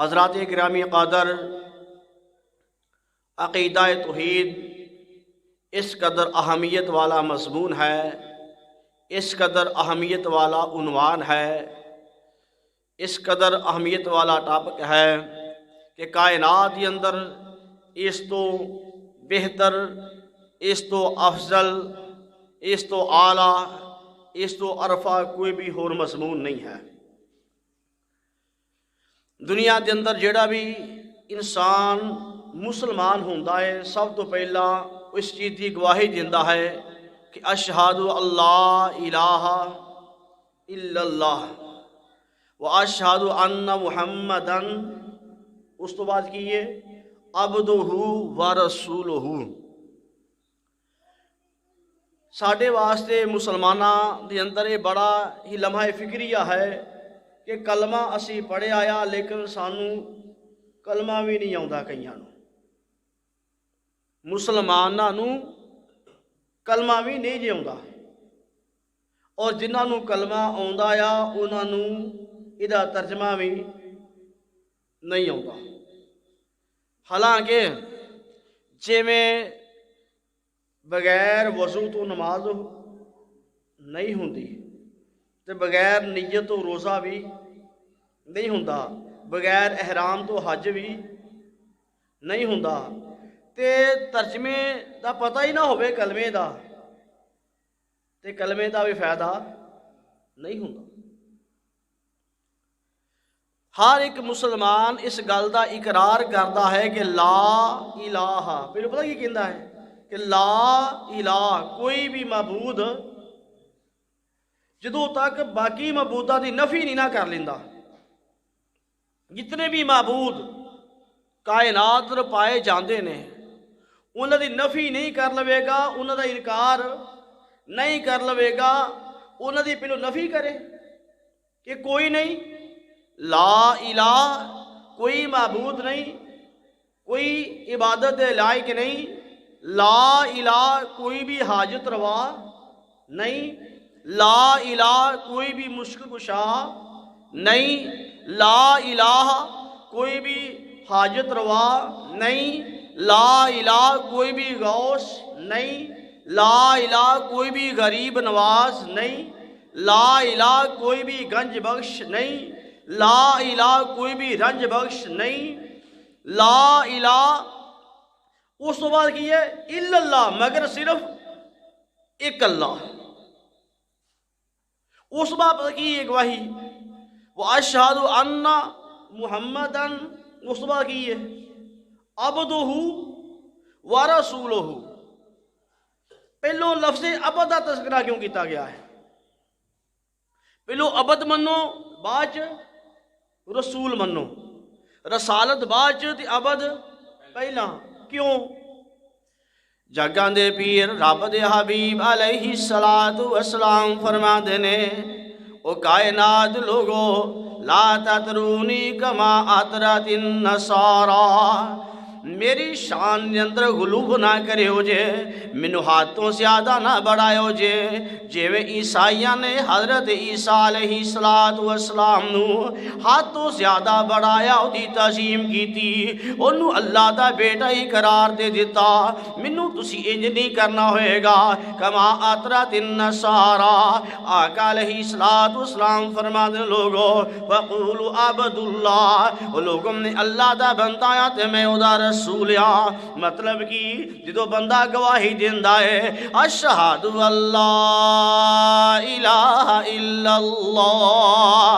حضرات گرامی قدر، عقیدہ توحید اس قدر اہمیت والا مضمون ہے، اس قدر اہمیت والا عنوان ہے، اس قدر اہمیت والا ٹاپک ہے کہ کائنات کے اندر اس تو بہتر، اس تو افضل، اس تو اعلیٰ، اس تو عرفہ کوئی بھی اور مضمون نہیں ہے۔ دنیا کے اندر جڑا بھی انسان مسلمان ہوندا ہے، سب تو پہلا اس چیز کی گواہی دیندا ہے کہ اشہد اللہ الہ الا اللہ و اشہد ان محمدن، اس تو بعد کی ہے عبدہ و رسولہ۔ ساڈے واسطے مسلماناں دے اندر یہ بڑا ہی لمحہ فکریہ ہے کہ کلمہ اسی پڑھے آیا لیکن سانو کلمہ بھی نہیں آਉਂدا، کئیاں نوں مسلماناں نوں کلمہ بھی نہیں جی آਉਂدا، اور جنہاں نوں کلمہ آوندا آ انہاں نوں ਇਹਦਾ ترجمہ بھی نہیں آਉਂدا۔ حالانکہ جویں بغیر وضو تو نماز نہیں ہوندی تے بغیر نیت تو روزہ بھی نہیں ہوندا، بغیر احرام تو حج بھی نہیں ہوندا، تے ترجمے دا پتہ ہی نہ ہوئے کلمے دا تے کلمے دا بھی فائدہ نہیں ہوندا۔ ہر ایک مسلمان اس گل دا اقرار کردا ہے کہ لا الہ، پہلو پتہ کی کہندا ہے کہ لا الہ، کوئی بھی معبود جدوں تک باقی معبوداں دی نفی نہیں نہ کر لیندا، جتنے بھی معبود کائنات میں پائے جاندے نے انہاں دی نفی نہیں کر لوے گا، انہاں دا انکار نہیں کر لوے گا، انہاں دی پہلو نفی کرے کہ کوئی نہیں، لا الہ، کوئی معبود نہیں، کوئی عبادت لائق نہیں، لا الہ، کوئی بھی حاجت روا نہیں، لا الہ، کوئی بھی مشکل کشا نہیں، لا الہ، کوئی بھی حاجت روا نہیں، لا الہ، کوئی بھی غوث نہیں، لا الہ، کوئی بھی غریب نواز نہیں، لا الہ، کوئی بھی گنج بخش نہیں، لا الہ، کوئی بھی رنج بخش نہیں، لا الہ، اس تو بعد کی ہے الا اللہ، مگر صرف ایک اللہ، اس بات کی ہے گواہی واشہد ان محمدن، اس تو بعد کی ہے عبدہ و رسولہ۔ پہلو لفظ عبد کا تذکرہ کیوں کیتا گیا ہے؟ پہلو عبد منو، بعد رسول منو، رسالت بعد تے عبد پہلا، کیوں؟ جگاں دے پیر رب دے حبیب علیہ السلام فرما دینے، او کائنات لوگو لا تطرونی کما اطرت النصارى، میری شان دے اندر غلوب نہ کرے ہو جے، منو ہاتھوں زیادہ نہ بڑھائے ہو جے، جیوے عیسائیاں نے حضرت عیسیٰ علیہ السلام نو ہاتھوں زیادہ بڑھایا، او دی تعظیم کی تھی، انہوں اللہ دا بیٹا ہی قرار دے دیتا، منو تسی انج نہیں کرنا ہوئے گا کما اطرت النصارى۔ آقا علیہ السلام فرما دے لوگو وقولوا عبد اللہ، لوگوں نے اللہ دا بندہ یا تے میں او دا رسول یا، مطلب کی جدو بندہ گواہی دیندہ ہے اشہد اللہ الہ الا اللہ،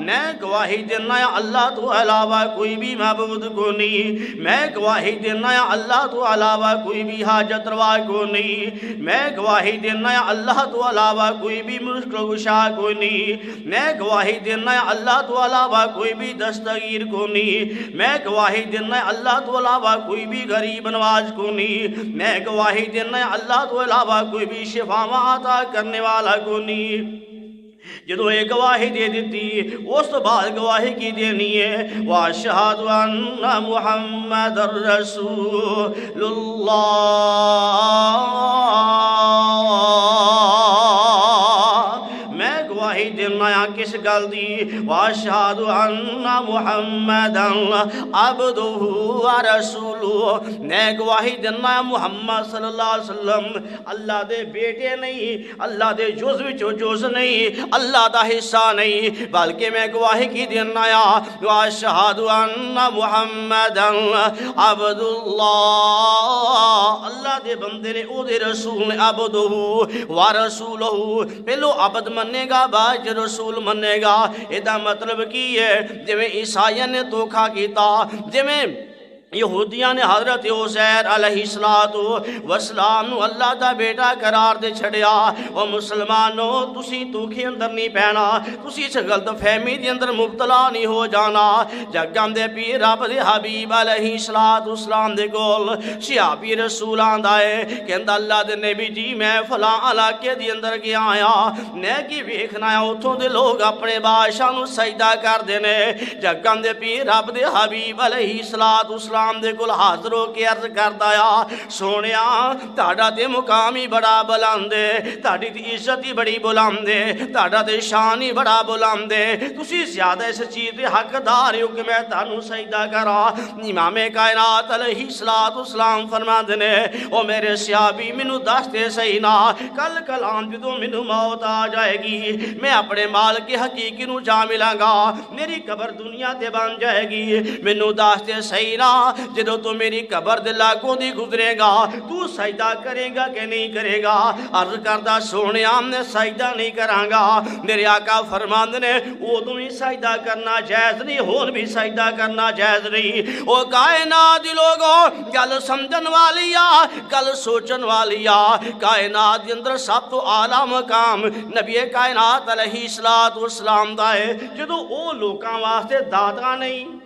میں گواہی دینا ہے اللہ تو علاوہ کوئی بھی معبود کو نہیں، میں گواہی دینا ہے اللہ تو علاوہ کوئی بھی حاجت روا کو نہیں، میں گواہی دینا ہے اللہ تو علاوہ کوئی بھی مشکل کشا کو نہیں، میں گواہی دینا ہے اللہ تو علاوہ کوئی بھی دستگیر کو نہیں، میں گواہی دینا ہے اللہ تو علاوہ کوئی بھی غریب نواز کو نہیں، میں گواہی دینا ہے اللہ تو علاوہ کوئی بھی شفاواں عطا کرنے والا کو نہیں۔ جدو یہ گواہی دے دیتی، اس تو بعد گواہی کی دینی ہے وَأَشْهَدُ أَنَّ مُحَمَّدَ الرَّسُولُ اللَّهِ، میں گواہی دینا گواہیاں کس گل دی واشہد ان محمدن عبدہ ورسولہ میں گواہی دینا محمد صلی اللہ علیہ وسلم اللہ دے بیٹے نہیں اللہ دے جز وچوں جز نہیں اللہ دا حصہ نہیں بلکہ میں گواہی کی دینا یا واشہد ان محمدن عبداللہ اللہ دے بندے نے او دے رسول نے عبدہ ورسولہ پہلو عبد منے گا بعد رسول منے گا ایدہ مطلب کی ہے جو عیسائیہ نے دھوکا کیتا جو یہودیاں نے حضرت عزیر علیہ السلام نو اللہ دا بیٹا قرار دے چھڑیا او مسلمانوں تسی دھوکے اندر نہیں پینا تسی اس غلط فہمی دے اندر مبتلا نہیں ہو جانا جگاں دے پیر رب دے حبیب علیہ السلام دے کول صحابی رسول آندا ہے کہندا اللہ دے نبی جی میں فلاں علاقے دے اندر گیا آیا میں کی ویکھنا ہے اتھوں دے لوگ اپنے بادشاہ نو سجدہ کر دینے جگاں دے پیر رب دے حبیب علیہ السلام دے کل حاضر ہو کے عرض کردا آ سونیا تہاڈا تے مقام ہی بڑا بلند ہے تہاڈی تے عزت ہی بڑی بلند ہے تہاڈا تے شان ہی بڑا بلند ہے تسی زیادہ اس چیز دے حقدار ہو کہ میں تانوں سجدہ کراں امام کائنات علیہ السلام فرماندے نے او میرے صحابی مینوں دس تے صحیح نا کل کلام جدوں مینوں موت آ جائے گی میں اپنے مالک کے حقیقی نوں جا ملاں گا میری قبر دنیا تے بن جائے گی مینوں دس تے صحیح نا جدو تو میری قبر دے لاکھوں دی گزرے گا تو سجدہ کرے گا کہ نہیں کرے گا عرض کردہ سونے میں سجدہ نہیں کراں گا میرے آقا فرماندے نے ادوں ہی سجدہ کرنا جائز نہیں ہون بھی سجدہ کرنا جائز نہیں او کائنات دی لوگوں گل سمجھن والی آ گل سوچن والی آ کائنات دے اندر سب تو اعلیٰ مقام نبی کائنات علیہ السلام دا ہے جدو او لوکاں واسطے دادا نہیں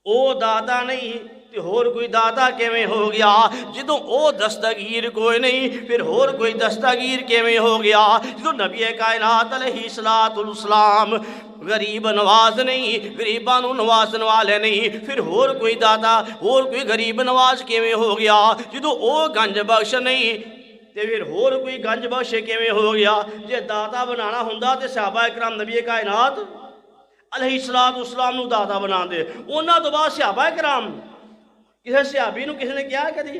او دادا نہیں تے ہور کوئی دادا کیویں ہو گیا جدوں او دستگیر کوئی نہیں پھر ہور کوئی دستگیر کیویں ہو گیا جدوں نبی کائنات علیہ السلام غریب نواز نہیں غریباں نوں نوازن والے نہیں پھر ہور کوئی دادا ہور کوئی غریب نواز کیویں ہو گیا جدوں او گنج بخش نہیں تے پھر ہور کوئی گنج بخش کیویں ہو گیا جے دادا بنانا ہوندا تے صحابہ کرام نبی کائنات علیہ السلام نو دادا بنا دے انہاں تو بعد صحابہ کرام کسی صحابی نو کسی نے کیا کدی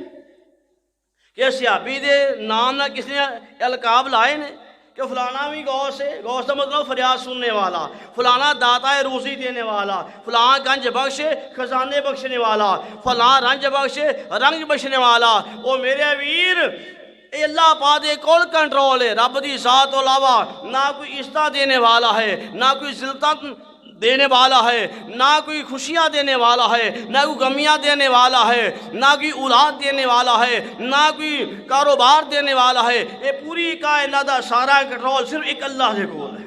کہ صحابی دے نام نہ کسی نے القاب لائے نے کہ فلانا بھی غوث ہے غوث کا مطلب فریاد سننے والا فلانا داتا ہے روزی دینے والا فلاں گنج بخش خزانے بخشنے والا فلاں رنج بخش رنگ بخشنے والا او میرے ویر اے اللہ پاک دے کول کنٹرول ہے رب دی ذات تو علاوہ نہ کوئی عزت دینے والا ہے نہ کوئی ذلت دینے والا ہے نہ کوئی خوشیاں دینے والا ہے نہ کوئی غمیاں دینے والا ہے نہ کوئی اولاد دینے والا ہے نہ کوئی کاروبار دینے والا ہے یہ پوری کائنات دا سارا کنٹرول صرف ایک اللہ دے کول ہے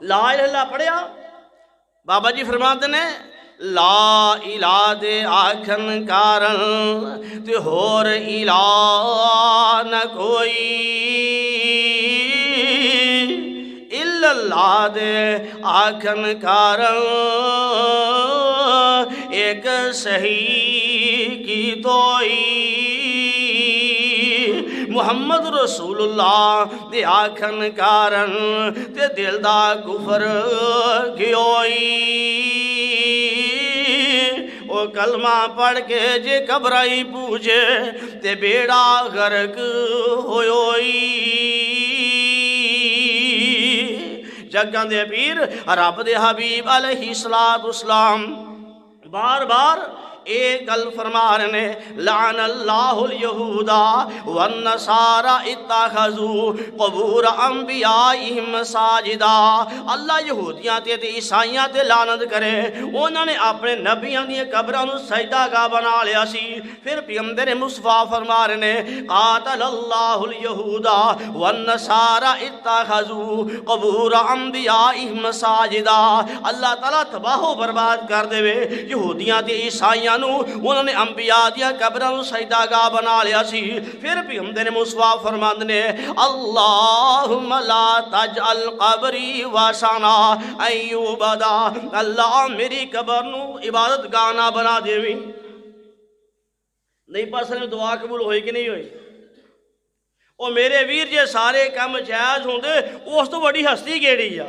لا الہ الا اللہ پڑھیا بابا جی فرماتے ہیں لا الہ دے آکھن کارن تے ہور الہ نہ کوئی اللہ دے آکھن کارن ایک صحیح کی توئی محمد رسول اللہ دے آکھن کارن تے دل دا کفر گیوئی او کلمہ پڑھ کے جے قبرائی پوجے تے بیڑا غرق ہوئی جگاں دے پیر رب دے حبیب علیہ السلام بار بار ایک گل فرما رہے نے لعن اللہ الیہودا والنصارى اتخذوا قبور انبیائہم مساجدا اللہ یہودیاں تے عیسائیاں تے لعنت کرے انہوں نے اپنے نبیاں دی قبراں نوں سجدہ گاہ بنا لیا سی پھر پیغمبر مصطفیٰ فرما رہے نے قاتل اللہ الیہودا والنصارى اتخذوا قبور انبیائہم مساجدا اللہ تعالیٰ تباہ و برباد کر دے یہودیاں تے عیسائیاں انہوں نے انبیاء دیا قبروں سجدہ گاہ بنا لیا سی پھر بھی ہم نے مصطفیٰ فرماندے نے اللہم لا تجعل قبری واسانا ایوبدا اللہ میری قبر نو عبادت گانا بنا دیویں نہیں پاسے نے دعا قبول ہوئی کہ نہیں ہوئی ਉਹ ਮੇਰੇ ਵੀਰ ਜੇ ਸਾਰੇ ਕੰਮ ਜਾਇਜ਼ ਹੁੰਦੇ ਉਸ ਤੋਂ ਵੱਡੀ ਹਸਤੀ ਕਿਹੜੀ ਆ।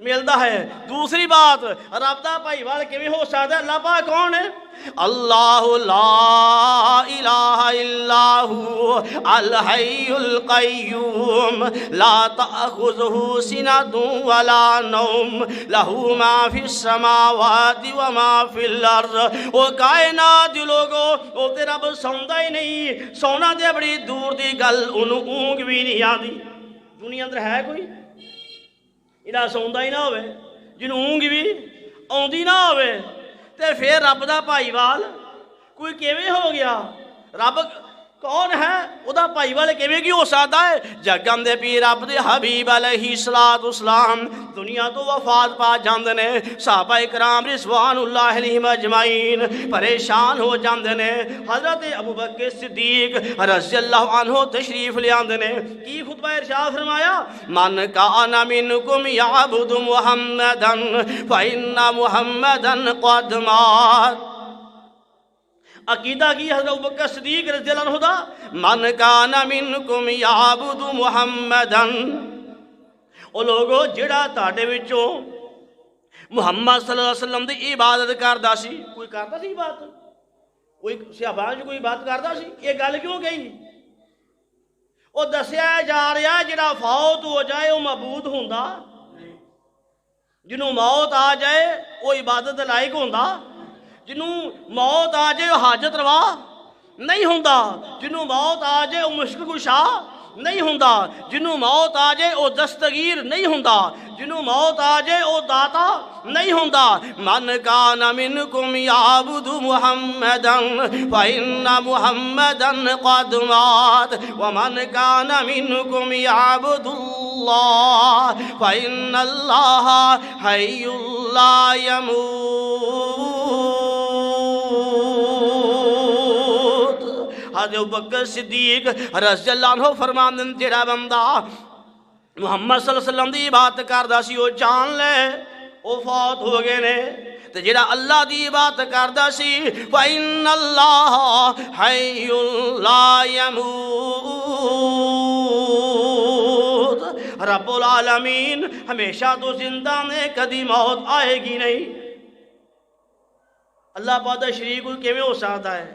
ملتا ہے۔ دوسری بات، رب دا بھائیوال کیویں ہو سکتا ہے؟ اللہ پاک کون ہے؟ اللہ لا الہ الا ہو الحی القیوم لا تأخذہ سنۃ ولا نوم لہ ما فی السماوات وما فی الارض۔ او کائنات دی لوگو، او تے رب سوندا ہی نہیں، سونا تے بڑی دور دی گل، انہوں اونگ بھی نہیں آتی۔ دنیا اندر ہے کوئی جہاں سوندا ہی نہ ہوئے، جنہوں اونگ بھی آتی نہ ہوئے، تے پھر رب دا بھائیوال کوئی کیویں ہو گیا؟ رب کون ہے؟ وہ دا بھائیوال کیویں کی ہو سکتا ہے؟ جگن دے پیر رب دے حبیب علیہ السلام دنیا تو وفات پا جاندے نے، صحابہ کرام رضوان اللہ علیہم اجمعین پریشان ہو جاندے نے۔ حضرت ابوبکر صدیق رضی اللہ عنہ تشریف لے آندے نے، کی خطبہ ارشاد فرمایا؟ من کان منکم یعبد محمدا فإن محمدا قد مات۔ عقیدہ کی حضرت ابوبکر صدیق رضی اللہ عنہ دا، من کان منکم یعبد محمدا، او لوگو جڑا تاڑے وچوں محمد صلی اللہ علیہ وسلم دی عبادت کردا سی، کوئی کردا سی عبادت؟ کوئی صحابہ جو کوئی عبادت کردا سی؟ یہ گل کیوں گئی؟ او دسیا جا رہا جڑا فوت ہو جائے وہ معبود ہوندا، جنہوں موت آ جائے وہ عبادت لائق ہوندا، جنہوں موت آ جائے وہ حاجت روا نہیں ہوندا، جنہوں موت آ جائے وہ مشکل کشا نہیں ہوندا، جنہوں موت آ جائے وہ دستگیر نہیں ہوندا، جنہوں موت آ جائے وہ داتا نہیں ہوندا۔ من کان منکم یعبد محمدا فإن محمدا قد مات ومن کان منکم یعبد اللہ فإن اللہ حی لا يموت۔ حضرت ابوبکر صدیق رضی اللہ عنہ فرماندے نے، جڑا بندہ محمد صلی اللہ علیہ وسلم دی عبادت کردا سی وہ جان لے وہ فوت ہو گئے نے، تے جڑا اللہ دی عبادت کردا سی فإن اللہ حی لا يموت، رب العالمین ہمیشہ تو زندہ نے، کدی موت آئے گی نہیں۔ اللہ پاک دا شریک کوئی کیویں ہو سکتا ہے؟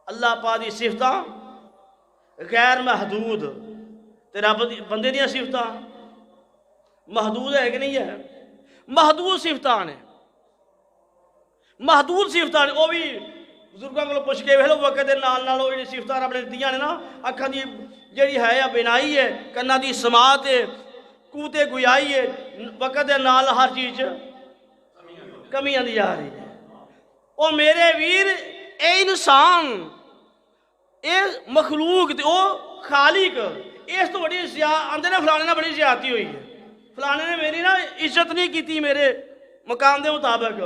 اللہ پاک دی صفتاں غیر محدود، تے رب بندے دیاں صفتاں محدود ہے کہ نہیں ہے؟ محدود صفتاں نے، محدود صفتاں نے۔ وہ بھی بزرگاں کو پوچھ کے ویلو وقت دے نال نال وہ جڑی صفتاں رب نے دتیاں نے نا، اکھاں دی جڑی ہے یا بینائی ہے، کناں دی سماعت ہے، قوت گویائی ہے، وقت دے نال ہر چیز کمی آندی جا رہی ہے۔ او میرے ویر، اے انسان، اے مخلوق تے او خالق، اس تو بڑی آندے نے فلانے نے بڑی زیادتی ہوئی ہے، فلانے نے میری نا عزت نہیں کیتی میرے مقام دے مطابق۔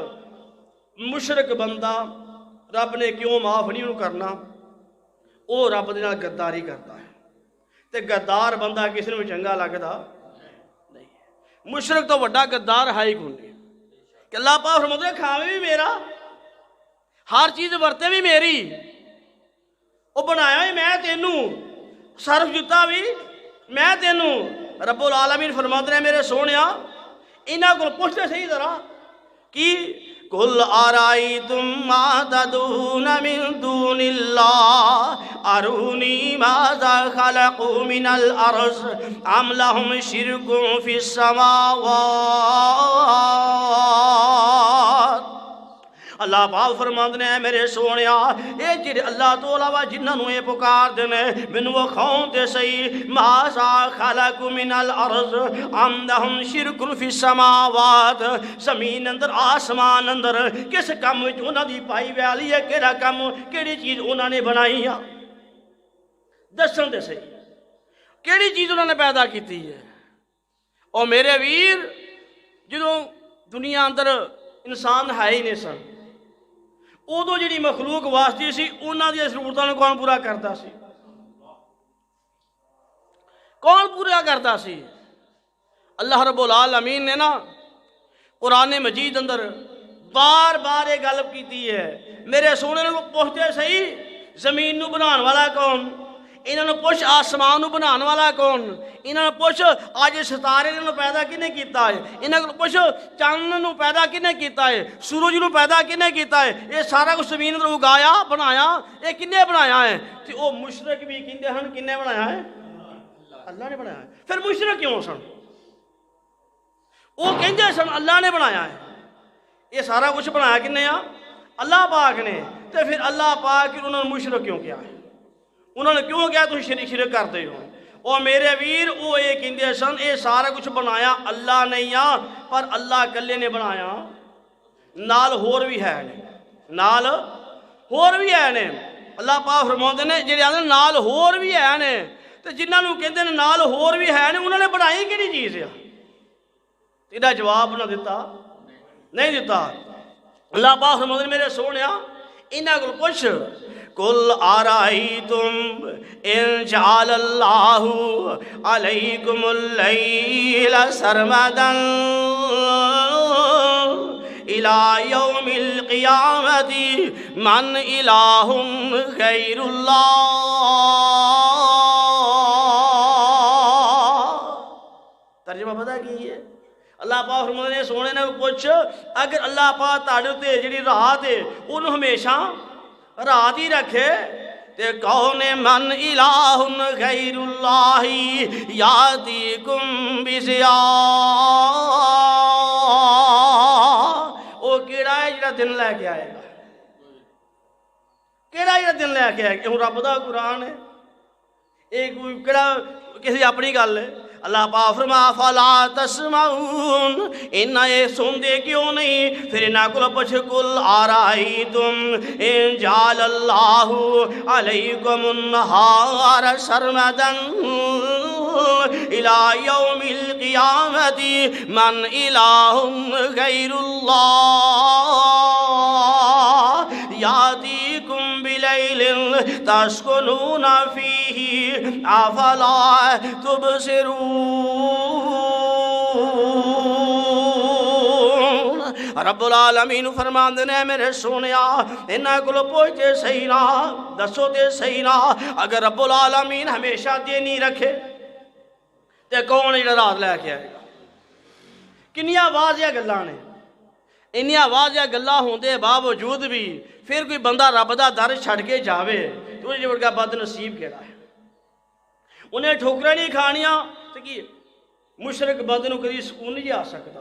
مشرک بندہ رب نے کیوں معاف نہیں انہوں کرنا؟ وہ رب دے نال غداری کرتا ہے، تے غدار بندہ کسی نے چنگا لگتا نہیں۔ مشرک تو بڑا غدار ہے ہی کون نہیں کہ اللہ پاک فرماتا ہے کھاوے بھی میرا، ہر چیز ورتے بھی میری، وہ بنایا بھی میں تینوں، صرف جتا بھی میں تینوں۔ رب العالمین فرماتے ہیں میرے سونیا انہاں کو پوچھتے صحیح ذرا کہ قل ارائیتم ما تدعون من دون اللہ ارونی ماذا خلقوا من الارض ام لهم شرک فی السماوات۔ اللہ پاک فرماندے نے میرے سونیا اے جڑے اللہ تو علاوہ جنہاں نوں اے پکار دے نے مینوں وکھاؤں تے صحیح ماذا خلق من الارض ام لهم شرک فی السماوات، زمین اندر آسمان اندر کس کم وچ انہاں دی پائی والی ہے، کیڑا کم کیڑی چیز انہاں نے بنائی ہے؟ دسن تے صحیح کیڑی چیز انہاں نے پیدا کیتی ہے؟ او میرے ویر، جدوں دنیا اندر انسان ہے ہی نہیں سن، ادو جڑی مخلوق واسطی سی انہاں دی ضرورتاں نوں کون پورا کرتا سی؟ کون پورا کرتا سی؟ اللہ رب العالمین نے نا قرآن مجید اندر بار بار یہ گل کیتی ہے، میرے سونے کو پوچھتے صحیح زمین نو بنان والا کون؟ انہوں نے پوچھ آسمان نو بنان والا کون، انہوں نے پوچھ آج ستارے نو پیدا کنے کیتا ہے، انہوں نے پوچھ چاند نو پیدا کنے کیتا ہے، سورج نو پیدا کنے کیتا ہے، یہ سارا کچھ زمین نو اگایا بنایا یہ کنے بنایا ہے؟ تے او مشرک بھی کہندے ہن کنے بنایا ہے؟ اللہ نے بنایا ہے۔ پھر مشرک کیوں سن؟ وہ کہندے سن اللہ نے بنایا ہے، یہ سارا کچھ بنایا کنے آ؟ اللہ پاک نے۔ تے پھر اللہ پاک انہوں نے مشرک کیوں کیا ہے؟ انہوں نے کیوں کیا تم شرک کرتے ہو؟ او میرے ویر وہ یہ کہندے سن یہ سارا کچھ بنایا اللہ نہیں آ، پر اللہ کلے نے بنایا، نال ہور بھی ہے نے، نال ہور بھی ہے نے۔ اللہ پاک فرماتے نے جڑے آندے نال ہور بھی ہے نے، تے جنہاں نوں کہندے نے نال ہور بھی ہے نے انہوں نے بنائی کیڑی چیز ہے؟ تیرا جواب نہ دیتا، نہیں دیتا۔ اللہ پاک فرماتے نے میرے سونیا انہاں کول پوچھ قل ارائیتم ان جعل اللہ علیکم اللیل سرمدا الى یوم القیامت من الہ غیر اللہ۔ ترجمہ پتہ کی ہے؟ اللہ پاک فرماتے نے سونے نے پوچھ اگر اللہ پاک تاڑے تے جڑی رات ہے انہوں ہمیشہ رات ہی رکھے تے کون من الہ غیر اللہ یاتیکم بضیاء، وہ کیڑا ہے جڑا دن لے کے آئے گا؟ کیڑا جڑا دن لے کے آئے گا؟ رب دا قرآن ہے، ایک کیڑا کسی اپنی گل ہے؟ اللہ پاک فرما فلا تسمعون انہاں یہ سندے کیوں نہیں؟ پھر انہاں کو پوچھ قل ارائیتم ان جعل اللہ علیکم النہار سرمدا الى یوم القیامت من الہ غیر اللہ یاتیکم بلیل تسکنون فیہ افلا تبصرون۔ رب العالمین فرماندے نے میرے سونیا انہاں کولوں پوچھتے صحیح نا، دسو تے صحیح نا، اگر رب العالمین ہمیشہ دینی رکھے تے کون جڑا رات لے کے آئے گا؟ کنیاں واضح گلاں نے، انیاں واضح گلاں ہوندے باوجود بھی پھر کوئی بندہ رب دا در چھڑ کے جاوے تو یہ بڑا بد نصیب کیڑا ہے؟ انہیں ٹھوکریں نہیں کھانیاں تو کی مشرک بندے نوں کدی سکون نہیں آ سکتا۔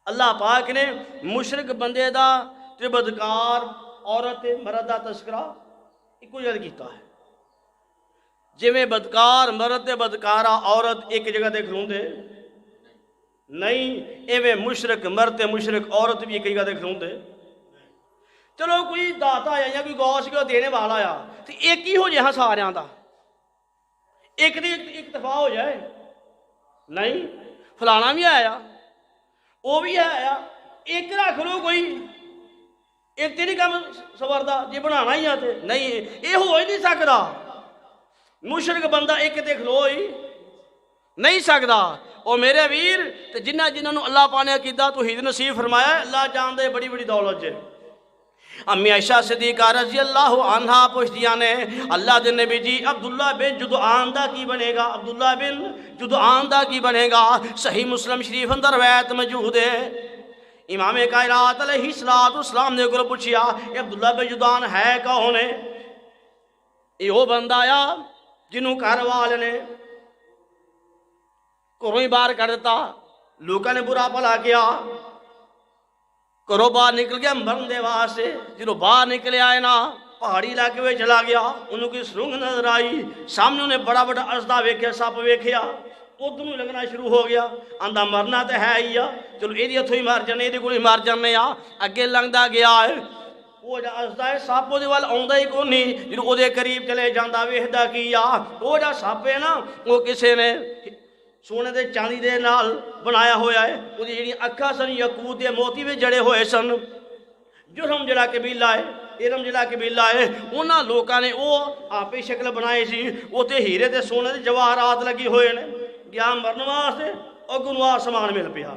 اللہ پاک نے مشرک بندے دا تے بدکار عورت مرد دا تذکرہ ایک جگہ کیتا ہے، جویں بدکار مرد تے بدکارہ عورت ایک جگہ تے کھلوندے نہیں، ایویں مشرک مرد تے مشرک عورت بھی ایک جگہ تے کھلوندے۔ چلو کوئی داتا آیا یا کوئی غوث کو دینے والا آیا تو ایک ہی ہو جائے ساریاں دا، ایک دی اکتفا ہو جائے؟ نہیں، فلانا بھی آیا وہ بھی آیا، ایک رکھ لو کوئی، ایک تیری کام سواردا جی بنانا ہی آتے نہیں، یہ ہو ہی نہیں سکتا۔ مشرک بندہ ایک تے کھلو ہی نہیں سکتا۔ اور میرے ویر جنہوں نے اللہ پاک نے عقیدہ توحید نصیب فرمایا ہے، اللہ جان دے بڑی بڑی دولت ہے۔ امی عائشہ صدیقہ رضی اللہ عنہ پوچھتیاں نے اللہ دے نبی جی عبداللہ بن جدعان دا کی بنے گا؟ عبداللہ بن جدعان دا کی بنے گا؟ صحیح مسلم شریف اندر روایت موجود ہے، امام کائنات علیہ السلام نے کو پوچھیا یہ عبداللہ بن جدعان ہے کون ہے؟ یہ وہ بندہ آیا جنہوں گھر والے نے گھروں ہی باہر کر دیتا، لوگوں نے برا بھلا کیا، گھروں باہر نکل گیا مرن دے واسطے، جنہوں باہر نکلے آئے نا پہاڑی علاقے میں چلا گیا، انہوں کی سرنگ نظر آئی، سامنے انہیں بڑا بڑا اژدھا ویکھیا، سپ ویکھیا، ادھر لگنا شروع ہو گیا، آندا مرنا تو ہے ہی آ، چلو یہ ہتھوں ہی مار جانے، یہ کوئی مار جانے آ، اگے لنگدا گیا ہے، وہ جا اژدھا ہے سپ وہ وال آوندا ہی کوئی نہیں، جنہوں وہ قریب چلے جاندا ویکھدا کی آ، وہ جا سپ ہے نا وہ کسے نے سونے دے چاندی دے نال بنایا ہویا ہے، وہ جڑی اکھاں سن یاقوت دے موتی وچ جڑے ہوئے سن۔ جرہم جڑا قبیلہ ہے، ارم جڑا قبیلہ ہے، انہاں لوکاں نے وہ آپی شکل بنائی سی، وہ تے ہیرے تے سونے دے جواہرات لگی ہوئے نے، گیا مرن واسطے اور گنو آسمان مل پیا،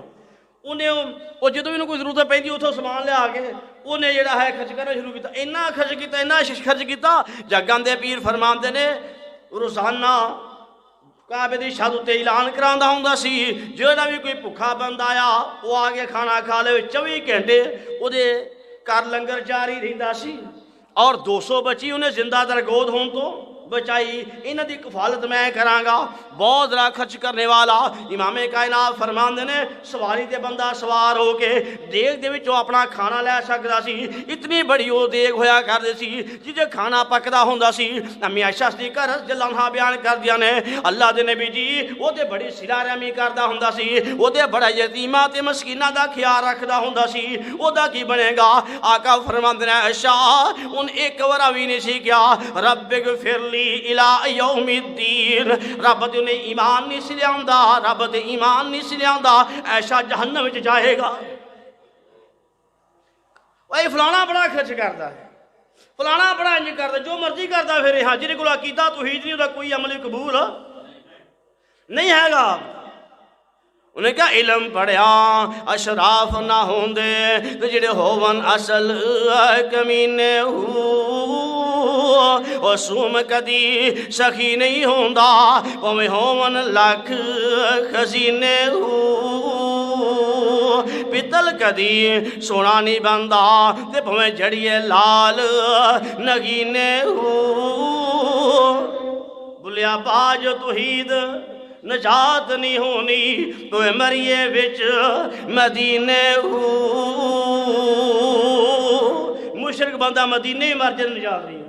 ਉਹਨੇ ਉਹ ਜਦੋਂ ਵੀ ਉਹਨੂੰ ਕੋਈ ਜ਼ਰੂਰਤ ਪੈਂਦੀ ਉੱਥੋਂ ਸਮਾਨ ਲਿਆ ਕੇ ਉਹਨੇ ਜਿਹੜਾ ਹੈ ਖਰਚ ਕਰਨਾ ਸ਼ੁਰੂ ਕੀਤਾ। ਇੰਨਾ ਖਰਚ ਕੀਤਾ ਜੱਗਾਂ ਦੇ ਪੀਰ ਫਰਮਾਉਂਦੇ ਨੇ ਰੋਜ਼ਾਨਾ ਕਾਬੇ ਦੀ ਛੱਤ ਉੱਤੇ ਐਲਾਨ ਕਰਾਉਂਦਾ ਹੁੰਦਾ ਸੀ, ਜਿਹੜਾ ਵੀ ਕੋਈ ਭੁੱਖਾ ਬੰਦਾ ਆ ਉਹ ਆ ਕੇ ਖਾਣਾ ਖਾ ਲਵੇ। 24 ਘੰਟੇ ਉਹਦੇ ਘਰ ਲੰਗਰ ਜਾਰੀ ਰਹਿੰਦਾ ਸੀ। ਔਰ 200 ਬੱਚੀ ਉਹਨੇ ਜ਼ਿੰਦਾ ਦਰਗੋਦ ਹੋਣ ਤੋਂ ਬਚਾਈ। ਇਹਨਾਂ ਦੀ ਕਫਾਲਤ ਮੈਂ ਕਰਾਂਗਾ। ਬਹੁਤ ਜ਼ਿਆਦਾ ਖਰਚ ਕਰਨੇ ਵਾਲਾ ਇਮਾਮੇ ਕਾਇਨਾਤ ਫਰਮਾਉਂਦੇ ਨੇ ਸਵਾਰੀ ਤੇ ਬੰਦਾ ਸਵਾਰ ਹੋ ਕੇ ਦੇਗ ਦੇ ਵਿੱਚੋਂ ਆਪਣਾ ਖਾਣਾ ਲੈ ਸਕਦਾ ਸੀ। ਇਤਨੀ ਬੜੀ ਉਹ ਦੇਗ ਹੋਇਆ ਕਰਦੇ ਸੀ ਜਿਹਦੇ ਖਾਣਾ ਪੱਕਦਾ ਹੁੰਦਾ ਸੀ। ਅੰਮੀ ਆਇਸ਼ਾ ਸਿੱਦੀਕਾ ਰਜ਼ੀਅੱਲਾਹੁ ਅਨਹਾ ਬਿਆਨ ਕਰਦੀਆਂ ਨੇ ਅੱਲਾਹ ਦੇ ਨਬੀ ਜੀ ਉਹਦੇ ਬੜੀ ਸਿਲਾ ਰਹਿਮੀ ਕਰਦਾ ਹੁੰਦਾ ਸੀ, ਉਹਦੇ ਬੜਾ ਯਤੀਮਾਂ ਤੇ ਮਸਕੀਨਾਂ ਦਾ ਖਿਆਲ ਰੱਖਦਾ ਹੁੰਦਾ ਸੀ। ਉਹਦਾ ਕੀ ਬਣੇਗਾ? ਆਕਾ ਫਰਮਾਉਂਦੇ ਨੇ ਆਇਸ਼ਾ ਹੁਣ ਇੱਕ ਵਾਰ ਵੀ ਨਹੀਂ ਸੀ ਕਿਹਾ ਰੱਬਿਗਫਿਰਲੀ ਇਲਾ ਯੌਮਿੱਦੀਨ, ਰੱਬ ਤੇ ਉਹਨੇ ਈਮਾਨ ਨਹੀਂ ਸੀ ਲਿਆਉਂਦਾ, ਰੱਬ ਤੇ ਈਮਾਨ ਨਹੀਂ ਸੀ ਲਿਆਉਂਦਾ, ਐਸ਼ਾ ਜਹੰਨਮ ਵਿੱਚ ਜਾਏਗਾ। ਉਹ ਫਲਾਣਾ ਬੜਾ ਖਰਚ ਕਰਦਾ ਹੈ, ਫਲਾਣਾ ਬੜਾ ਇੰਜ ਕਰਦਾ, ਜੋ ਮਰਜ਼ੀ ਕਰਦਾ ਫਿਰ ਹਾਂ ਜਿਹਦੇ ਕੋਲ ਅਕੀਦਾ ਤੌਹੀਦ ਨਹੀਂ ਉਹਦਾ ਕੋਈ ਅਮਲ ਕਬੂਲ ਨਹੀਂ ਹੈਗਾ। ਉਹਨੇ ਕਿਹਾ ਇਲਮ ਪੜਿਆ ਅਸ਼ਰਾਫ ਨਾ ਹੁੰਦੇ ਤੇ ਜਿਹੜੇ ਹੋਵਨ ਅਸਲ ਕਮੀਨੇ ਉਹ ਸੂਮ ਕਦੀ ਸਖੀ ਨਹੀਂ ਹੁੰਦਾ, ਭਾਵੇਂ ਹੋਵਨ ਲੱਖ ਖਜ਼ੀਨੇ ਪਿੱਤਲ ਕਦੀ ਸੋਨਾ ਨਹੀਂ ਬਣਦਾ ਤੇ ਭਾਵੇਂ ਜੜੀਏ ਲਾਲ ਨਗੀਨੇ ਬੁਲਿਆ ਬਾਜ ਤੌਹੀਦ ਨਜਾਤ ਨਹੀਂ ਹੋਣੀ ਤੂੰ ਮਰੀਏ ਵਿੱਚ ਮਦੀਨੇ ਮੁਸ਼ਰਕ ਬੰਦਾ ਮਦੀਨੇ ਮਰ ਜਾਣ ਨਜਾਤ ਨਹੀਂ।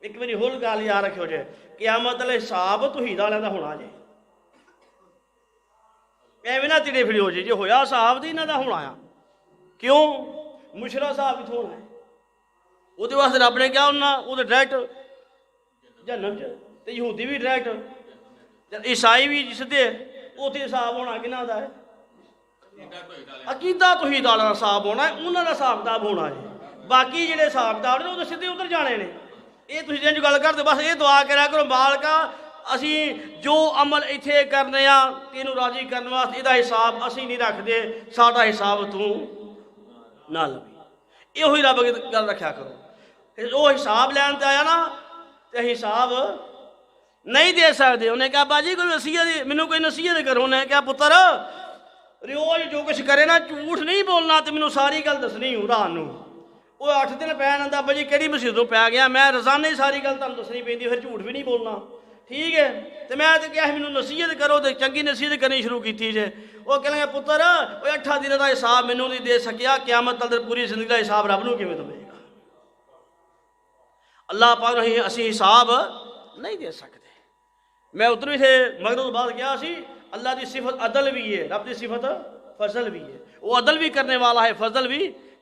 ਇੱਕ ਵਾਰੀ ਹੋਰ ਗੱਲ ਯਾਦ ਰੱਖਿਓ ਜੇ ਕਿਆਮਤ ਵਾਲੇ ਹਿਸਾਬ ਤੌਹੀਦ ਵਾਲਿਆਂ ਦਾ ਹੋਣਾ ਜੇ, ਐਵੇਂ ਨਾ ਤਿੜੇ ਫਿੜਿਓ ਜੇ ਹੋਇਆ ਹਿਸਾਬ ਦੀ ਇਹਨਾਂ ਦਾ ਹੋਣਾ ਆ। ਕਿਉਂ? ਮੁਸ਼ਰਕ ਸਾਹਿਬ ਕਿੱਥੋਂ ਹੋਣਾ? ਉਹਦੇ ਵਾਸਤੇ ਰੱਬ ਨੇ ਕਿਹਾ ਉਹਨਾਂ ਉਹਦੇ ਡਾਇਰੈਕਟ ਜਹੰਨਮ ਚ ਤੇ ਯਹੂਦੀ ਵੀ ਡਾਇਰੈਕਟ ਈਸਾਈ ਵੀ ਸਿੱਧੇ ਉੱਥੇ ਹਿਸਾਬ ਹੋਣਾ ਕਿਹਨਾਂ ਦਾ ਹੈ? ਅਕੀਦਾ ਤੌਹੀਦ ਵਾਲਿਆਂ ਦਾ ਹਿਸਾਬ ਹੋਣਾ, ਉਹਨਾਂ ਦਾ ਹਿਸਾਬ ਕਿਤਾਬ ਹੋਣਾ ਹੈ। ਬਾਕੀ ਜਿਹੜੇ ਹਿਸਾਬ ਕਿਤਾਬ ਨੇ ਉਹ ਤਾਂ ਸਿੱਧੇ ਉੱਧਰ ਜਾਣੇ ਨੇ। ਇਹ ਤੁਸੀਂ ਜਿੰਝ ਗੱਲ ਕਰਦੇ ਬਸ ਇਹ ਦੁਆ ਕਰਿਆ ਕਰੋ ਮਾਲਕਾ ਅਸੀਂ ਜੋ ਅਮਲ ਇੱਥੇ ਕਰਨੇ ਆ ਤੈਨੂੰ ਰਾਜ਼ੀ ਕਰਨ ਵਾਸਤੇ ਇਹਦਾ ਹਿਸਾਬ ਅਸੀਂ ਨਹੀਂ ਰੱਖਦੇ, ਸਾਡਾ ਹਿਸਾਬ ਤੂੰ ਨਾ ਲਵੀ। ਇਹੋ ਹੀ ਰੱਬ ਗੱਲ ਰੱਖਿਆ ਕਰੋ। ਉਹ ਹਿਸਾਬ ਲੈਣ ਤੇ ਆਇਆ ਨਾ ਤੇ ਹਿਸਾਬ ਨਹੀਂ ਦੇ ਸਕਦੇ। ਉਹਨੇ ਕਿਹਾ ਬਾਜੀ ਕੋਈ ਨਸੀਹਤ ਮੈਨੂੰ ਕੋਈ ਨਸੀਹਤ ਕਰੋ। ਉਹਨੇ ਕਿਹਾ ਪੁੱਤਰ ਰੋਜ਼ ਜੋ ਕੁਛ ਕਰੇ ਨਾ ਝੂਠ ਨਹੀਂ ਬੋਲਣਾ ਤੇ ਮੈਨੂੰ ਸਾਰੀ ਗੱਲ ਦੱਸਣੀ ਹੂੰ ਰਾਤ ਨੂੰ। ਉਹ 8 ਦਿਨ ਪੈਣ ਆਂਦਾ ਬਾਜੀ ਕਿਹੜੀ ਮੁਸੀਬਤੋਂ ਪੈ ਗਿਆ, ਮੈਂ ਰੋਜ਼ਾਨਾ ਹੀ ਸਾਰੀ ਗੱਲ ਤੁਹਾਨੂੰ ਦੱਸਣੀ ਪੈਂਦੀ, ਫਿਰ ਝੂਠ ਵੀ ਨਹੀਂ ਬੋਲਣਾ ਠੀਕ ਹੈ। ਤੇ ਮੈਂ ਤਾਂ ਕਿਹਾ ਮੈਨੂੰ ਨਸੀਹਤ ਕਰੋ ਤੇ ਚੰਗੀ ਨਸੀਹਤ ਕਰਨੀ ਸ਼ੁਰੂ ਕੀਤੀ ਜੇ। ਉਹ ਕਹਿੰਦੇ ਪੁੱਤਰ ਉਹ 8 ਦਿਨਾਂ ਦਾ ਹਿਸਾਬ ਮੈਨੂੰ ਨਹੀਂ ਦੇ ਸਕਿਆ, ਕਿਆਮਤ ਤੱਕ ਪੂਰੀ ਜ਼ਿੰਦਗੀ ਦਾ ਹਿਸਾਬ ਰੱਬ ਨੂੰ ਕਿਵੇਂ ਦੇਵੇਗਾ? ਅੱਲਾਹ ਪਾਕ ਨੂੰ ਅਸੀਂ ਹਿਸਾਬ ਨਹੀਂ ਦੇ ਸਕਦੇ। ਮੈਂ ਉਧਰ ਵੀ ਥੇ ਮਗਰੋਂ ਤੋਂ ਬਾਅਦ ਕਿਹਾ ਸੀ ਅੱਲਾਹ ਦੀ ਸਿਫਤ ਅਦਲ ਵੀ ਹੈ, ਰੱਬ ਦੀ ਸਿਫਤ ਫਜ਼ਲ ਵੀ ਹੈ। ਉਹ ਅਦਲ ਵੀ ਕਰਨੇ ਵਾਲਾ ਹੈ, ਫਜ਼ਲ ਵੀ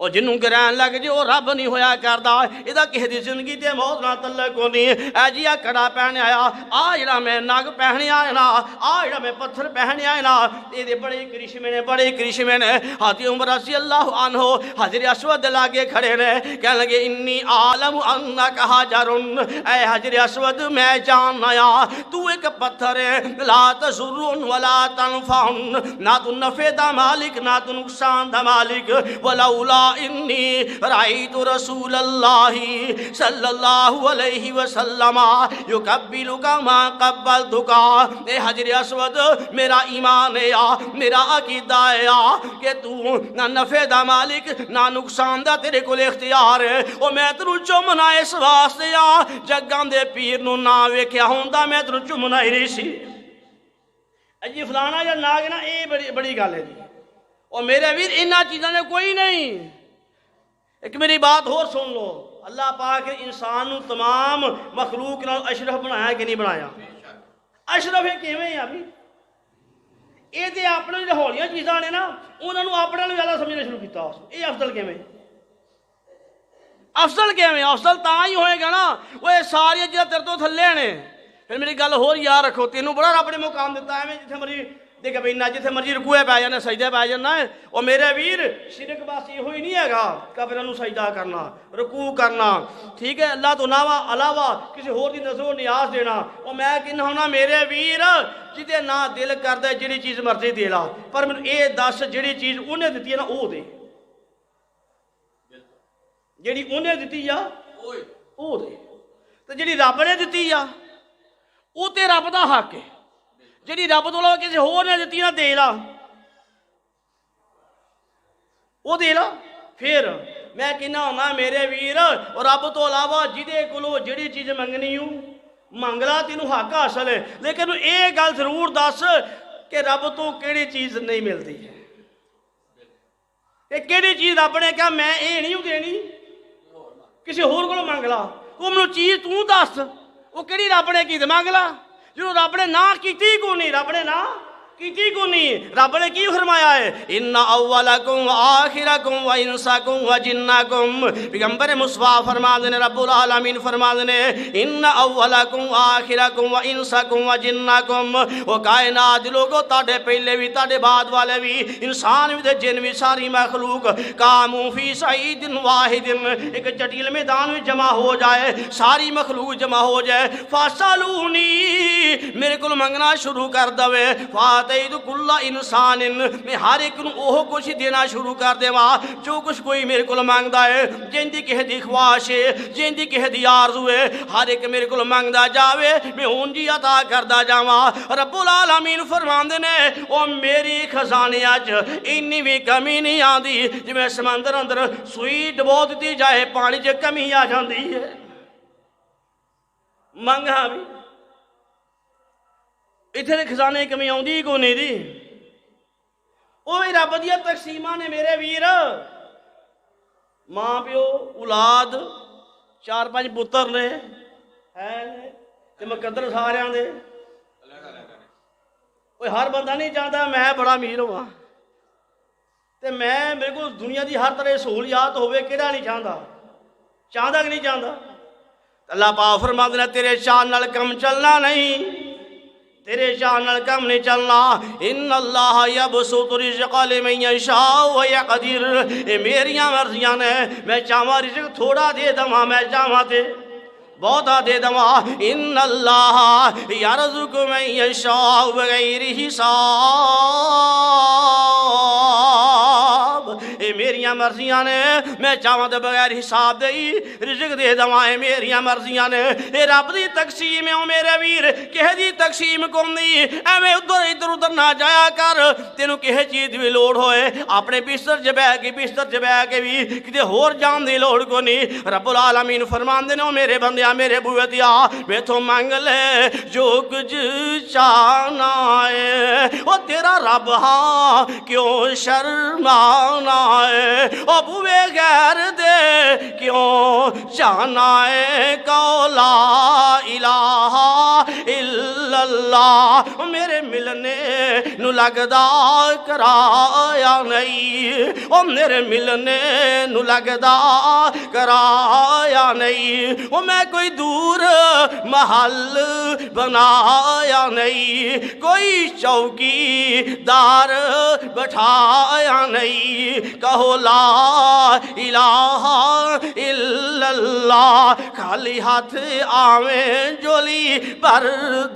اور جنوں گرہن لگ جی وہ رب نہیں ہویا کردا یہ کسی دی زندگی تے موت نہ تعلق نہیں اے جی کڑا پہنے آیا جڑا میں نگ پہنے آیا نا جڑا میں پتھر پہنے آیا نا یہ بڑے کرشمے نے حضرت عمر رضی اللہ عنہ حجر اسود لاگے کھڑے نے کہنے لگے انی عالم انک حجر اے حجر اسود میں جاننا تو ایک پتھر ہے لا تضر ولا تنفع نہ تو نفع دا مالک نہ تو نقصان دا مالک ولولا انی رأیت رسول اللہ صلی اللہ علیہ وسلم یقبلک ما قبلتک اے حجر اسود میرا ایمان ہے میرا عقیدہ ہے کہ تو نہ نفع دا مالک نہ نقصان دا تیرے کو اختیار ہے اور میں تنوں چومنا اس واسطے جگاں دے پیر نو نہ ویکھیا ہوندا میں تنوں چومنا ہی نہیں سی جی فلانا یا ناگ نا یہ بڑی گل ہے جی اور میرے ویر انہاں چیزاں نے کوئی نہیں ایک میری بات اور سن لو اللہ پاک انسان نو تمام مخلوق نال اشرف بنایا کہ نہیں بنایا اشرف ہے کیویں ہیں ابھی یہ تے اپنے جو ہولیاں چیزاں نے نا انہاں نو اپنے نال زیادہ سمجھنا شروع کیتا یہ افضل کیویں افضل تاں ہی ہوئے گا نا وہ ساری چیزاں تیرے تو تھلے نے پھر میری گل ہور یاد رکھو تینوں بڑا رب نے مقام دیتا ہے جتھے مرضی دیکھ بھائی نہ جتھے مرضی رکوع پی جانا سجدے پی جانا ہے اور میرے ویر شرک بس یہ ہی نہیں ہے گا قبراں نوں سجدہ کرنا رکوع کرنا ٹھیک ہے اللہ تو علاوہ کسی ہور دی نظر و نیاز دینا اور میں کہنا ہونا میرے ویر جدے نہ دل کردا جڑی چیز مرضی دے لا پر مینوں اے دس جڑی چیز انہیں دتی ہے نا وہ دے جڑی انہیں دتی آ وہ دے تے جڑی رب نے دتی آ وہ تے رب دا حق ہے جڑی رب تو علاوہ کسی ہور نے دتی نا دے لا وہ دے لا پھر میں کہنا ہونا میرے ویر اور رب تو علاوہ جدے کولوں جڑی چیز منگنی ہوں منگ لا تینوں حق حاصل ہے لیکن یہ گل ضرور دس کہ رب تو کیڑی چیز نہیں ملتی ہے کہ کیڑی چیز رب نے کہا میں یہ نہیں دینی کسی ہور کولوں منگ لا وہ مینوں چیز تو دس وہ کیڑی رب نے کی منگ لا جو رب نے نہ کیتی کو نہیں رب نے نہ کیتی کو نہیں رب نے کی فرمایا ہے ان اولکم آخرکم و انسکم و جنکم پیغمبر مصطفیٰ فرما دینے رب العالمین فرما دینے ان اولکم آخرکم و انسکم و جنکم وہ کائنات لوگوں تاڑے پہلے بھی تاڑے بعد والے بھی انسان بھی جن بھی ساری مخلوق کامو فی سعید واحد ایک جٹیل میدان میں جمع ہو جائے ساری مخلوق جمع ہو جائے فاسالونی میرے کو منگنا شروع کر دوے فاتحید کل انسان میں ہر ایک نو اوہ کچھ دینا شروع کر دے وہاں جو کچھ کوئی میرے کو مانگدا ہے جن دی کہہ دی خواہش ہے جن دی کہہ دی آرزو ہے ہر ایک میرے کو مانگدا جاوے میں ہون جی عطا کردا جاواں رب العالمین فرماندے نے او میری خزانے اج اینی بھی کمی نہیں آندی جویں سمندر اندر سوئی ڈبو دتی جائے پانی چ کمی آ جاندی ہے منگا بھی اتنے خزانے کمی آؤں کو نہیں دی وہ رب دیا تقسیماں نے میرے ویر ماں پیو اولاد 4-5 پتر نے مقدر سارے دے ہر بندہ نہیں چاہتا میں بڑا امیر ہوا تے میں میرے کو دنیا دی ہر طرح سہولیات ہوئے کہڑا نہیں چاہتا کہ نہیں چاہتا اللہ پاک فرما دینا تیرے شان نال کم چلنا نہیں تیرے شان نال کم نہیں چلنا ان اللہ یبسط رزق لمن یشاء ویقدر اے میریاں مرضیاں نے میں چاہواں رزق تھوڑا دے دواں میں چاہواں تے بہتا دے دواں ان اللہ یرزق من یشاء بغیر حساب اے میریاں مرضیاں نے میں چاہواں تے بغیر حساب دے رزق دے دواں اے میریاں مرضیاں نے اے رب دی تقسیم ہے میرے ویر کہہ دی تقسیم کون دی ایویں ادھر ادھر نہ جایا کر تینوں کہے چیز دی لوڑ ہوئے اپنے بستر چ بیٹھ کے بھی کتے ہور جان دی لوڑ کو نہیں رب العالمین فرمان دے میرے بندیاں میرے بوے دیا میں تو مانگ لے جو کچھ چاہنا ہے وہ تیرا رب ہاں کیوں شرمانا ہے او بوے غیر دے کیوں جانا ہے کو لا الہ الا اللہ میرے ملنے نو لگدا کرایا نہیں او میرے ملنے نو لگدا کرایا نہیں او میں کوئی دور محل بنایا نہیں کوئی چوکی دار بٹھایا نہیں کہو لا الہ الا اللہ خالی ہاتھ آویں جولی پر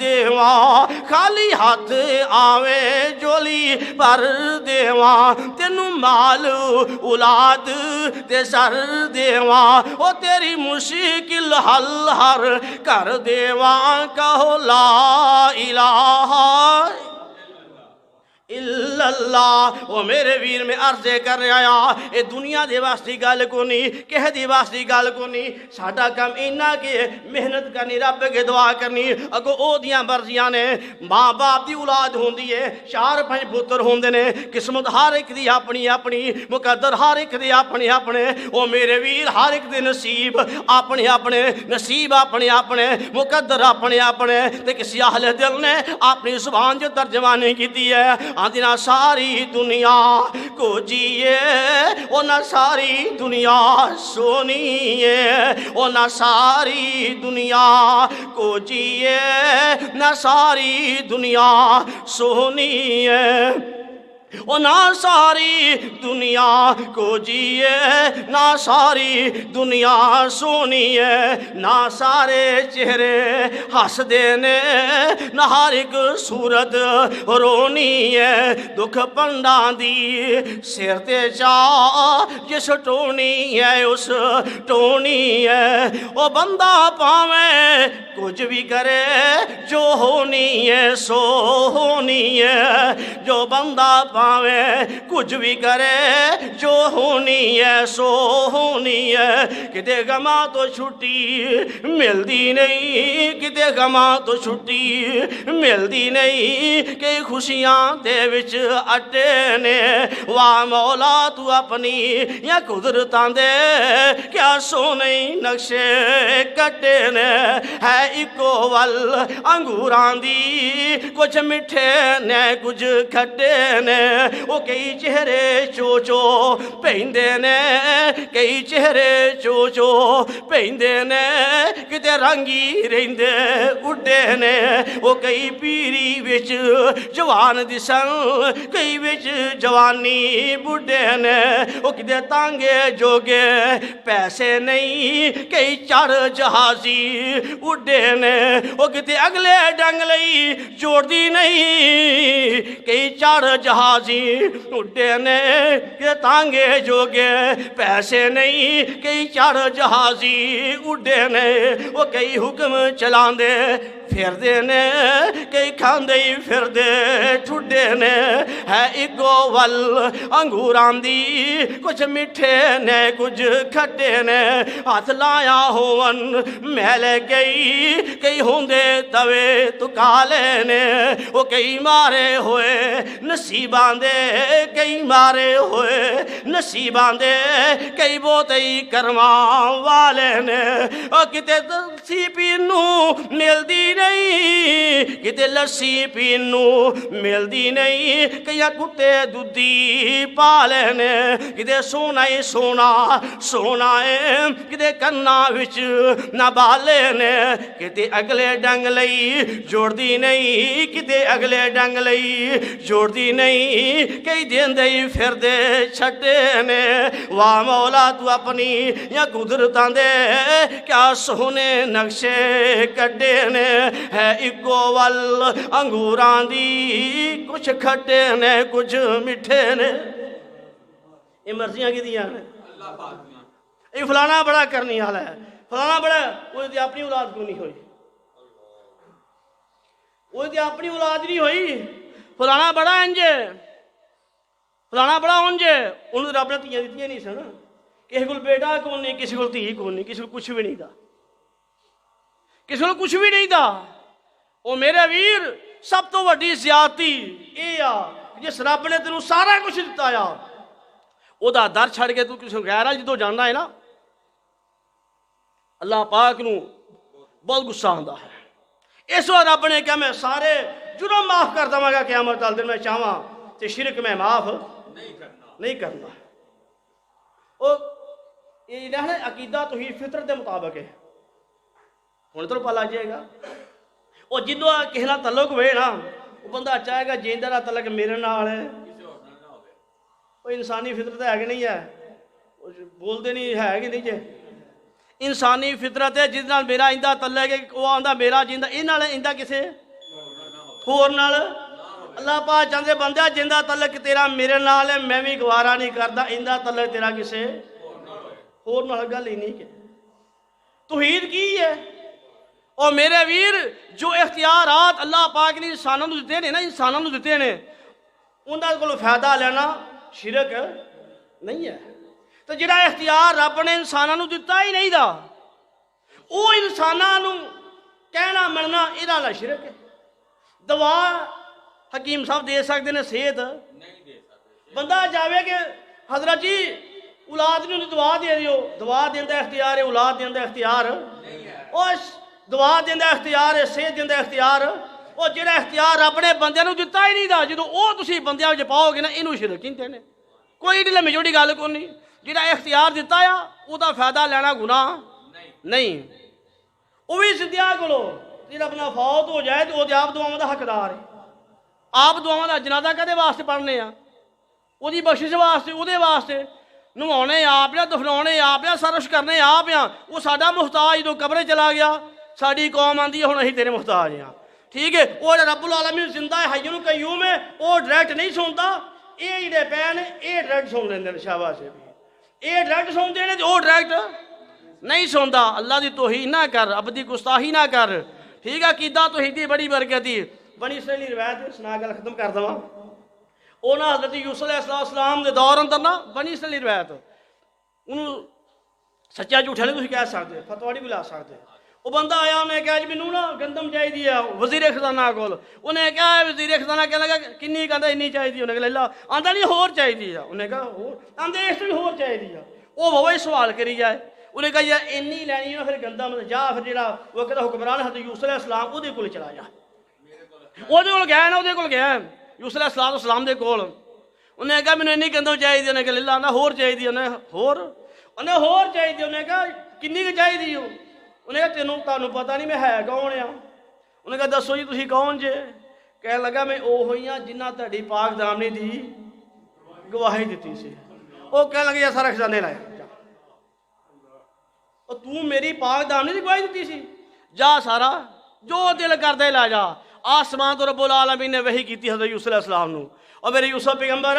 دیواں خالی ہاتھ آویں جولی پر دیواں تینوں مال اولاد تے سر دیواں او تیری مشکل حل ہر کر دیواں کہو لا الہ الا اللہ او میرے ویر میں عرضے کر رہا اے دنیا دے واسطے گل کو نہیں کہہ دی واسطے گل کو نہیں ساڈا کام اینا کہ محنت کرنی رب کے دعا کرنی اگو او دیاں مرضیاں نے ماں باپ دی اولاد ہوندی ہے 4-5 پتر ہوندے نے قسمت ہر ایک دی اپنی اپنی مقدر ہر ایک دی اپنے اپنے او میرے ویر ہر ایک دے نصیب اپنے اپنے نصیب اپنے اپنے مقدر اپنے اپنے تے کسی اہل دل نے اپنی زبان جو ترجمانی کیتی ہے آدھنا ساری دنیا کو جیے او نہ ساری دنیا سونی ہے او نہ ساری دنیا کو جیے نہ ساری دنیا سونی ہے او نہ ساری دنیا کو جیے نہ ساری دنیا سونی ہے نہ سارے چہرے ہس دینے نہ ہر ایک صورت رونی ہے دکھ پنڈاں دی سر تے چاہ جس ٹونی ہے اس ٹونی ہے او بندہ پاویں کچھ بھی کرے جو ہونی ہے سو ہونی ہے جو بندہ پاویں کچھ بھی کرے جو ہونی ہے سو ہونی ہے کتے غماں تو چھٹی ملدی نہیں کتے غماں تو چھٹی ملدی نہیں کہ خوشیاں دے وچ اٹے نے واہ مولا تو اپنی یا قدرتاں دے کیا سونے نقشے کٹے نے ہے اکو ول انگوراں دی کچھ مٹھے نے کچھ کھٹے نے وہ کئی چہرے چوچو پیندے نے کئی چہرے چوچو پیندے نے کتے رنگی رہندے اڈے نے وہ کئی پیری وچ جوان دسن کئی وچ جوانی بڈھے نے وہ کتے تانگے جوگے پیسے نہیں کئی چڑھ جہازی اڈے نے وہ کتے اگلے ڈنگ لئی جوڑ دی نہیں کئی چڑھ جہازی اڈے نے کہ تانگے جوگے پیسے نہیں کئی چڑھ جہازی اڈے نے وہ کئی حکم چلاندے پھر دے نے کئی کھاندے پھر دے ٹھڈے نے ہے اگو ول انگوراں دی کچھ مٹھے نے کچھ کھٹے نے ہاتھ لایا ہون میل گئی کئی ہوندے توے تو کالے نے وہ کئی مارے ہوئے نصیباں دے کئی مارے ہوئے نصیباں دے کئی بوتئی کرماں والے نے اور کتے لسی پینو ملدی نہیں کتے لسی پینو ملدی نہیں کئی کتے دودھی پالے نے کتے سونا ہی سونا سونا ہے کتے کنا وچ نہ بالے نے کتے اگلے ڈنگ لئی جوڑ دی نہیں کتے اگلے ڈنگ لئی جوڑ دی نہیں کئی دن دے پھر دے چھٹے نے واہ مولا تو اپنی یا قدرتاں دے کیا سونے نقشے کٹے نے ہے اکو ول انگوراں دی کچھ کھٹے نے کچھ مٹھے نے یہ مرضیاں کی دیاں نے یہ فلانا بڑا کرنی حال ہے فلانا بڑا وہ دی اپنی اولاد کیوں نہیں ہوئی وہ دی اپنی اولاد نہیں ہوئی فلانا بڑا انجے فلانا بڑا انجے انہوں نے رب نے تیاں دیتیاں نہیں سن کسی کو بیٹا کون نہیں کسی کو تھی کون نہیں کسی کو کچھ بھی نہیں تھا کسی کو کچھ بھی نہیں تھا وہ میرے ویر سب تو وڈی زیادتی یہ آ جس رب نے تینوں سارا کچھ دیتا آ وہ در چھڑ کے تو کسی غیر وال جدوں جانا ہے نا اللہ پاک نو بہت غصہ آتا ہے۔ اس وقت رب نے کہا میں سارے جرم معاف کر دوں گا قیامت والے دن میں چاہواں تے شرک میں معاف نہیں کرنا۔ وہ یہ رہنا عقیدہ توحید فطرت کے مطابق ہے، ہوں تو پتا لگ جائے گا۔ وہ جدوں کسی نال تعلق ہوئے نا وہ بندہ چاہے گا جیندے دا تعلق میرے نال ہے، وہ انسانی فطرت ہے کہ نہیں ہے، بولتے نہیں ہے کہ نہیں جی انسانی فطرت ہے جس نال میرا اندہ تعلق ہے، وہ آندا میرا جیندہ یہ نال اندہ کسے ہور نال۔ اللہ پاک چاہتے بندہ جندہ تعلق تیرا میرے نال ہے میں بھی گوارا نہیں کرتا، اندہ تعلق تیرا کسے ہور نال گل ہی نہیں کہ توحید کی ہے۔ اور میرے ویر جو اختیارات اللہ پاک نے انسانوں کو دیتے ہیں نا انسانوں کو دیتے ہیں انہاں کولوں فائدہ لینا شرک نہیں ہے۔ تو جڑا اختیار رب نے انسانوں کو دیتا ہی نہیں دا وہ انسانوں کہنا مننا یہ نال شرک ہے۔ دعا حکیم صاحب دے سکتے ہیں، صحت بندہ جاوے کہ حضرت جی اولاد نے دعا دے دیو، دعا دیندہ اختیار ہے، اولاد دیندہ اختیار اور دعا دیندہ اختیار ہے، صحت دیندہ اختیار اور جڑا اختیار رب نے بندیاں نو دتا ہی نہیں دا جدوں او تسی بندیاں وچ پاؤ گے نا اینوں شرک کہندے نے۔ کوئی ایڈی لمبی چوڑی گل کوئی نہیں، جڑا اختیار دتا ہے او دا فائدہ لینا گناہ نہیں۔ وہ بھی سدھیاں کولو جڑا اپنا فوت ہو جائے تو وہ آپ دعاواں دا حقدار ہے۔ آپ دعاواں دا جنازہ کدے واسطے پڑھنے آ؟ وہ دی بخشش واسطے، وہ دے واسطے نوانے آپ یا دفنانے آپ یا سرش کرنے آپ یا وہ ساڈا محتاج جو قبرے چلا گیا ساری قوم آندی ہے ہن اسی تیرے محتاج ہیں، ٹھیک ہے۔ وہ رب العالمین زندہ ہے حی قیوم ہے، وہ ڈائریکٹ نہیں سنتا، یہ جڑے پے نے یہ ڈائریکٹ سن لیندے نے شاباش ہے، یہ ڈائریکٹ سنتے ہیں وہ ڈائریکٹ نہیں سنتا۔ اللہ دی توہین نہ کر، اب دی گستاخی نہ کر، ٹھیک ہے۔ عقیدہ توحید دی بڑی برکت ہے۔ بنی اسرائیلی روایت سنا گل ختم کر دواں، اونا حضرت یوسف علیہ السلام دے دور اندر نا بنی اسرائیلی روایت انہوں سچا جھوٹا نہیں تسی کہہ سکتے، فتوی نہیں بلا سکتے۔ وہ بندہ آیا انہیں کہا جی مینوں نا گندم چاہیے وزیر خزانہ کول، انہیں کہا وزیر خزانہ کہنے لگا کنی کہندا انی چاہیے، انہیں کہا اللہ آندا نہیں ہور چاہیے، انہیں کہا ہور آندے اس بھی ہور چاہیے۔ وہ بہت سوال کری جائے، انہیں کہا یار اینی لینی ہے پھر گندم جا پھر جڑا وہ کہتا حکمران حضرت یوسف علیہ السلام وہ کول چلا جا، وہ گیا نا وہ گیا یوسف علیہ السلام دے کول، انہیں کہا مینوں اینی گندم چاہیے، انہیں کہا اللہ آندا ہور چاہیے، انہیں ہور چاہیے، انہیں کہا کنی کی چاہیے، انہیں کہا تینوں پتہ نہیں میں ہے کون ہاں، انہیں کہا دسو جی تسی کون جے، کہنے لگا میں وہ ہوئی ہاں جنہ تہاڈی پاک دامنی دی گواہی دیتی سی۔ وہ کہنے لگے یا سارا خزانے لائے اور تو میری پاک دامنی دی گواہی دیتی سی، جا سارا جو دل کردے لے جا۔ آسمان تو رب العالمین نے وحی کیتی حضرت یوسف علیہ السلام نو، اور میرے یوسف پیغمبر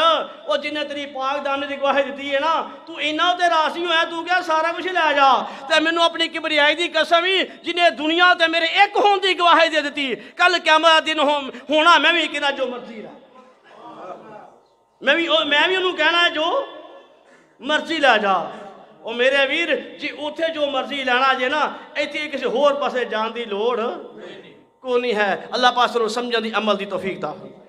وہ جنہیں تیری پاک دامنی دی گواہی دیتی ہے نا تو اینا تے راضی ہویا تو کیا سارا کچھ لے جا، تے مینوں اپنی کبریائی دی قسم ہی جنہیں دنیا تے میرے ایک ہون دی گواہی دے دیتی، کل قیامت دن ہونا میں بھی کہنا جو مرضی رہا، میں بھی انہوں کہنا ہے جو مرضی لے جا۔ اور میرے ویر جی اوتھے جو مرضی لینا جے نا ایتھے کسی ہور پاسے جان دی لوڑ کو نہیں ہے۔ اللہ پاک سمجھن دی عمل دی توفیق عطا فرمائے۔